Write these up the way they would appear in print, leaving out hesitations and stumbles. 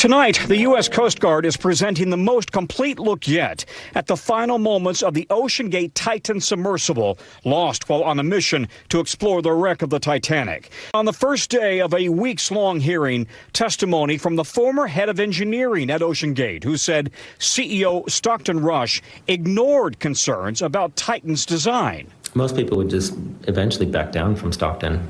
Tonight, the U.S. Coast Guard is presenting the most complete look yet at the final moments of the OceanGate Titan submersible, lost while on a mission to explore the wreck of the Titanic. On the first day of a weeks-long hearing, testimony from the former head of engineering at OceanGate, who said CEO Stockton ignored concerns about Titan's design. Most people would just eventually back down from Stockton.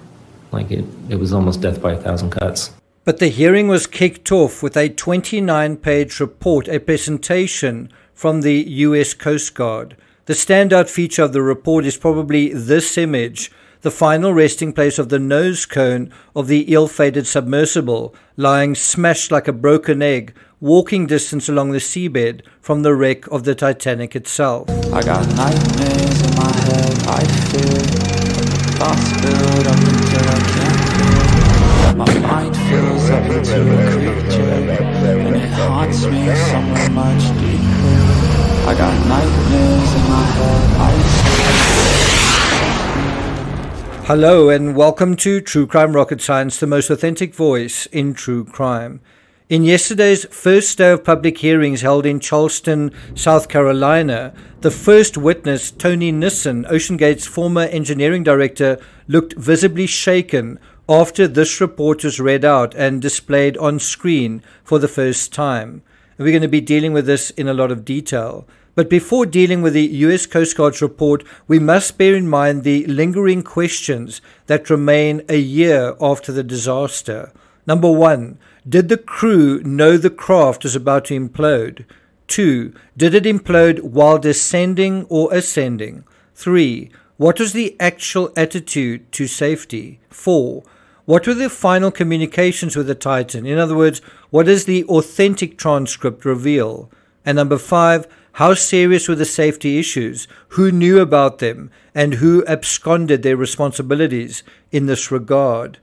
Like it was almost death by 1,000 cuts. But the hearing was kicked off with a 29-page report, a presentation from the U.S. Coast Guard. The standout feature of the report is probably this image, the final resting place of the nose cone of the ill-fated submersible, lying smashed like a broken egg, walking distance along the seabed from the wreck of the Titanic itself. I got nightmares in my head, I fear. Thoughts build up until I can't feel. My mind fills up into a creature, and it haunts me somewhere much deeper. I got nightmares in my head. Hello and welcome to True Crime Rocket Science, the most authentic voice in true crime. In yesterday's first day of public hearings held in Charleston, South Carolina, the first witness, Tony Nissen, OceanGate's former engineering director, looked visibly shaken after this report was read out and displayed on screen for the first time. We're going to be dealing with this in a lot of detail. But before dealing with the U.S. Coast Guard's report, we must bear in mind the lingering questions that remain a year after the disaster. Number one, did the crew know the craft was about to implode? 2. Did it implode while descending or ascending? 3. What was the actual attitude to safety? 4. What were the final communications with the Titan? In other words, what does the authentic transcript reveal? And number 5, how serious were the safety issues? Who knew about them? And who absconded their responsibilities in this regard?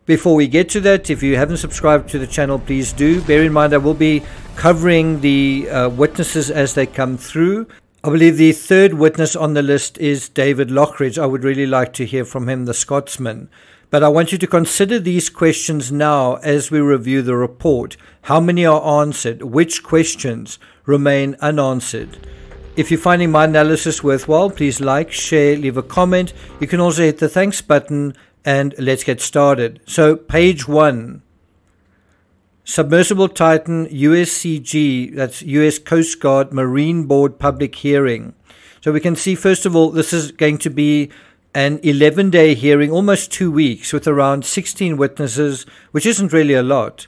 Before we get to that, if you haven't subscribed to the channel, please do. Bear in mind I will be covering the witnesses as they come through. I believe the third witness on the list is David Lockridge. I would really like to hear from him, the Scotsman. But I want you to consider these questions now as we review the report. How many are answered? Which questions remain unanswered? If you're finding my analysis worthwhile, please like, share, leave a comment. You can also hit the thanks button and let's get started. So page 1. Submersible Titan USCG, that's US Coast Guard Marine Board public hearing. So we can see, first of all, this is going to be an 11-day hearing, almost 2 weeks, with around 16 witnesses, which isn't really a lot.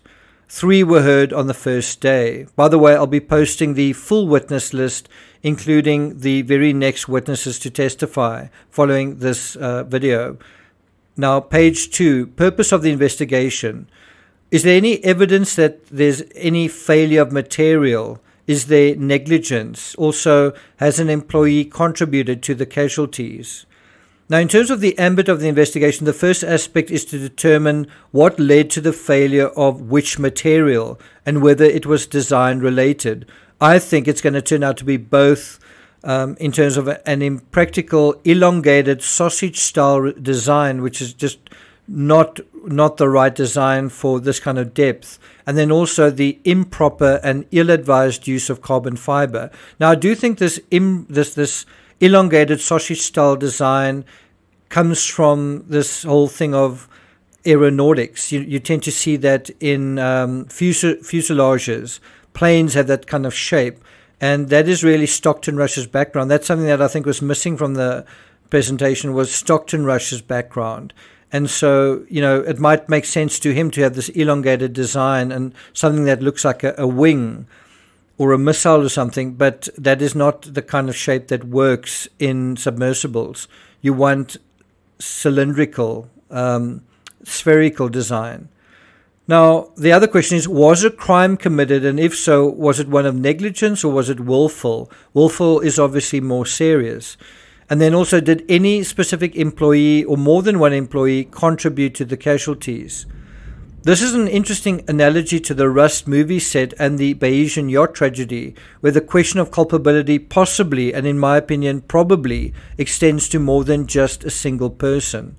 3 were heard on the first day. By the way, I'll be posting the full witness list, including the very next witnesses to testify following this video. Now, page 2, purpose of the investigation. Is there any evidence that there's any failure of material? Is there negligence? Also, has an employee contributed to the casualties? Now, in terms of the ambit of the investigation, the first aspect is to determine what led to the failure of which material and whether it was design related. I think it's going to turn out to be both in terms of an impractical, elongated sausage-style design, which is just not the right design for this kind of depth, and then also the improper and ill-advised use of carbon fiber. Now, I do think this elongated sausage-style design comes from this whole thing of aeronautics. You tend to see that in fuselages. Planes have that kind of shape, and that is really Stockton Rush's background. That's something that I think was missing from the presentation, was Stockton Rush's background. And so, it might make sense to him to have this elongated design and something that looks like a wing or a missile or something, but that is not the kind of shape that works in submersibles. You want cylindrical, spherical design. Now, the other question is, was a crime committed? And if so, was it one of negligence or was it willful? Willful is obviously more serious. And then also, did any specific employee or more than one employee contribute to the casualties? This is an interesting analogy to the Rust movie set and the Bayesian yacht tragedy, where the question of culpability possibly, and in my opinion probably, extends to more than just a single person.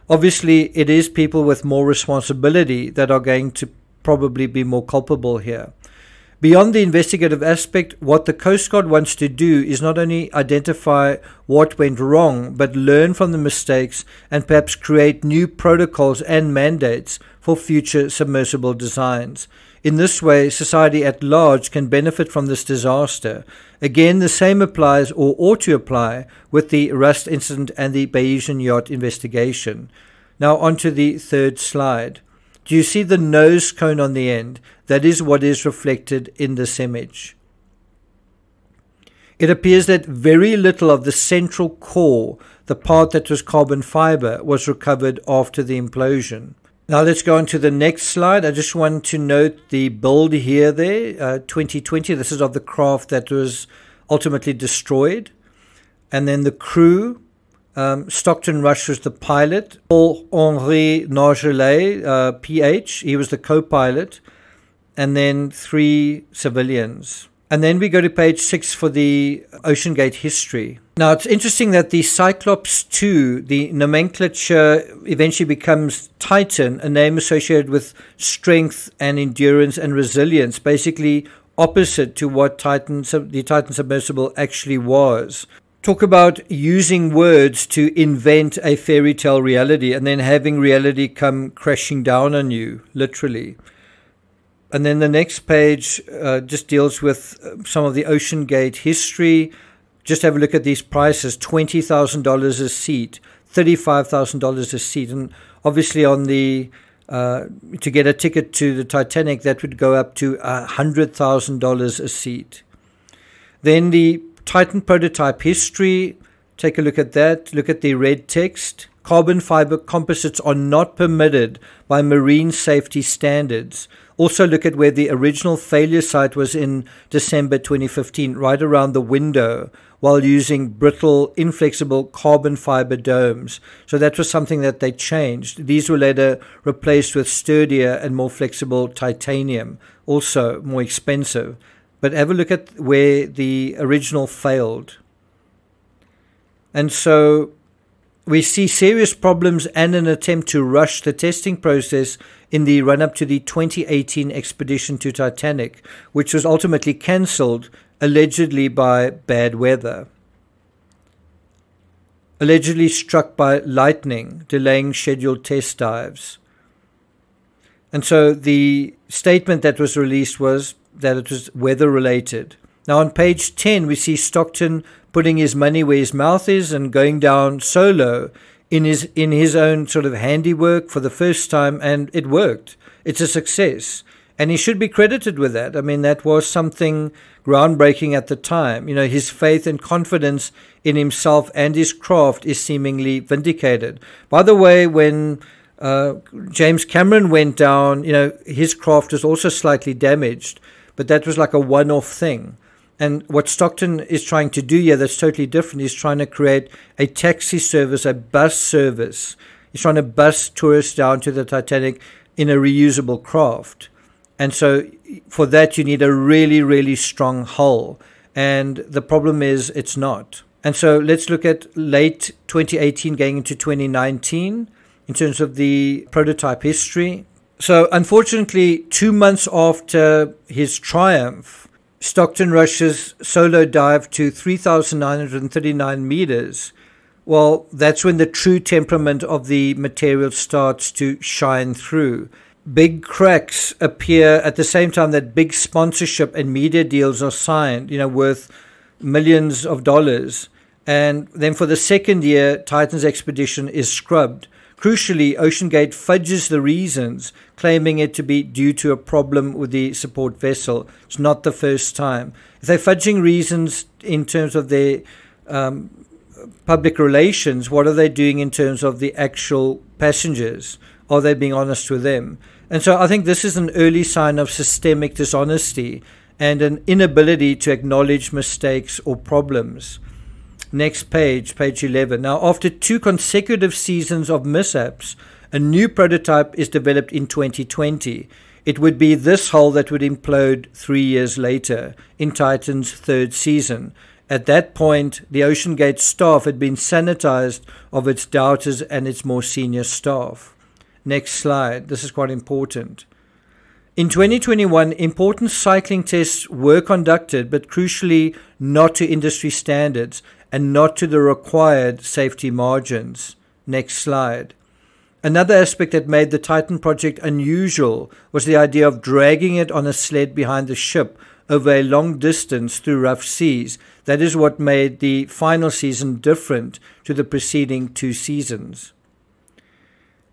Obviously, it is people with more responsibility that are going to probably be more culpable here. Beyond the investigative aspect, what the Coast Guard wants to do is not only identify what went wrong, but learn from the mistakes and perhaps create new protocols and mandates for future submersible designs. In this way, society at large can benefit from this disaster. Again, the same applies, or ought to apply, with the Rust incident and the Bayesian yacht investigation. Now on to the third slide. Do you see the nose cone on the end? That is what is reflected in this image. It appears that very little of the central core, the part that was carbon fiber, was recovered after the implosion. Now let's go on to the next slide. I just want to note the build here there, 2020. This is of the craft that was ultimately destroyed. And then the crew. Stockton Rush was the pilot. Paul-Henri Nargelet, PH, he was the co-pilot. And then 3 civilians. And then we go to page 6 for the OceanGate history. Now, it's interesting that the Cyclops 2, the nomenclature eventually becomes Titan, a name associated with strength and endurance and resilience, basically opposite to what the Titan submersible actually was. Talk about using words to invent a fairy tale reality and then having reality come crashing down on you, literally. And then the next page just deals with some of the OceanGate history. Just have a look at these prices, $20,000 a seat, $35,000 a seat. And obviously on the to get a ticket to the Titanic, that would go up to $100,000 a seat. Then the Titan prototype history, take a look at that. Look at the red text. Carbon fiber composites are not permitted by marine safety standards. Also look at where the original failure site was in December 2015, right around the window, while using brittle, inflexible carbon fiber domes. So that was something that they changed. These were later replaced with sturdier and more flexible titanium, also more expensive. But have a look at where the original failed. And so we see serious problems and an attempt to rush the testing process in the run-up to the 2018 expedition to Titanic, which was ultimately cancelled, allegedly by bad weather. Allegedly struck by lightning, delaying scheduled test dives. And so the statement that was released was that it was weather-related. Now on page 10, we see Stockton putting his money where his mouth is and going down solo in his own sort of handiwork for the first time, and it worked. It's a success. And he should be credited with that. I mean, that was something groundbreaking at the time. You know, his faith and confidence in himself and his craft is seemingly vindicated. By the way, when James Cameron went down, you know, his craft was also slightly damaged, but that was like a one-off thing. And what Stockton is trying to do here that's totally different. He's trying to create a taxi service, a bus service. He's trying to bus tourists down to the Titanic in a reusable craft. And so for that, you need a really, really strong hull. And the problem is it's not. And so let's look at late 2018 going into 2019 in terms of the prototype history. So unfortunately, 2 months after his triumph, Stockton Rush's solo dive to 3,939 meters. Well, that's when the true temperament of the material starts to shine through. Big cracks appear at the same time that big sponsorship and media deals are signed, you know, worth millions of dollars. And then for the second year, Titan's expedition is scrubbed. Crucially, OceanGate fudges the reasons, claiming it to be due to a problem with the support vessel. It's not the first time. If they're fudging reasons in terms of their public relations, what are they doing in terms of the actual passengers? Are they being honest with them? And so I think this is an early sign of systemic dishonesty and an inability to acknowledge mistakes or problems. Next page, page 11. Now, after 2 consecutive seasons of mishaps, a new prototype is developed in 2020. It would be this hull that would implode 3 years later in Titan's 3rd season. At that point, the OceanGate staff had been sanitized of its doubters and its more senior staff. Next slide. This is quite important. In 2021, important cycling tests were conducted, but crucially not to industry standards and not to the required safety margins. Next slide. Another aspect that made the Titan project unusual was the idea of dragging it on a sled behind the ship over a long distance through rough seas. That is what made the final season different to the preceding 2 seasons.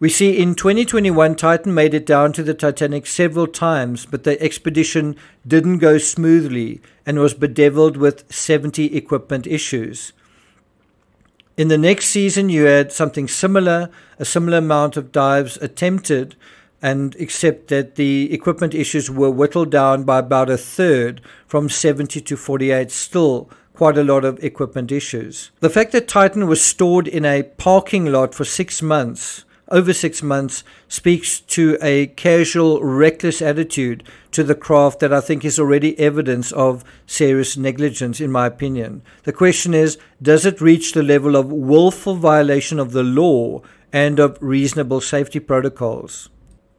We see in 2021, Titan made it down to the Titanic several times, but the expedition didn't go smoothly and was bedeviled with 70 equipment issues. In the next season, you had something similar, a similar amount of dives attempted, and except that the equipment issues were whittled down by about a third, from 70 to 48, still quite a lot of equipment issues. The fact that Titan was stored in a parking lot for 6 months, over 6 months, speaks to a casual, reckless attitude to the craft that I think is already evidence of serious negligence, in my opinion. The question is, does it reach the level of willful violation of the law and of reasonable safety protocols?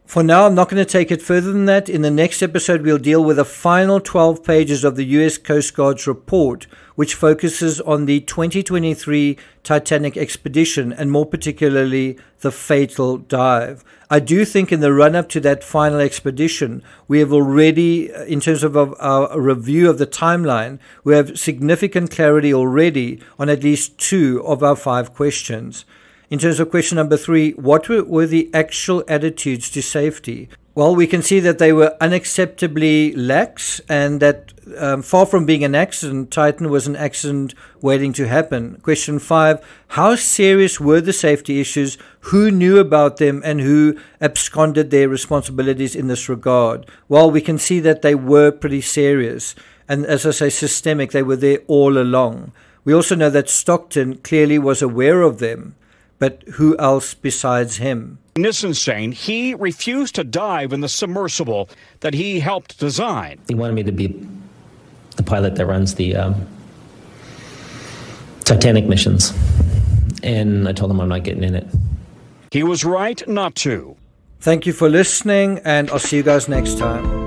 For now, I'm not going to take it further than that. In the next episode, we'll deal with the final 12 pages of the U.S. Coast Guard's report, which focuses on the 2023 Titanic expedition and more particularly the fatal dive. I do think in the run-up to that final expedition, we have already, in terms of our review of the timeline, we have significant clarity already on at least 2 of our 5 questions. In terms of question number 3, what were the actual attitudes to safety? Well, we can see that they were unacceptably lax, and that far from being an accident, Titan was an accident waiting to happen. Question 5, how serious were the safety issues? Who knew about them and who absconded their responsibilities in this regard? Well, we can see that they were pretty serious, and as I say, systemic. They were there all along. We also know that Stockton clearly was aware of them. But who else besides him? Nissenstein, he refused to dive in the submersible that he helped design. He wanted me to be the pilot that runs the Titanic missions. And I told him I'm not getting in it. He was right not to. Thank you for listening, and I'll see you guys next time.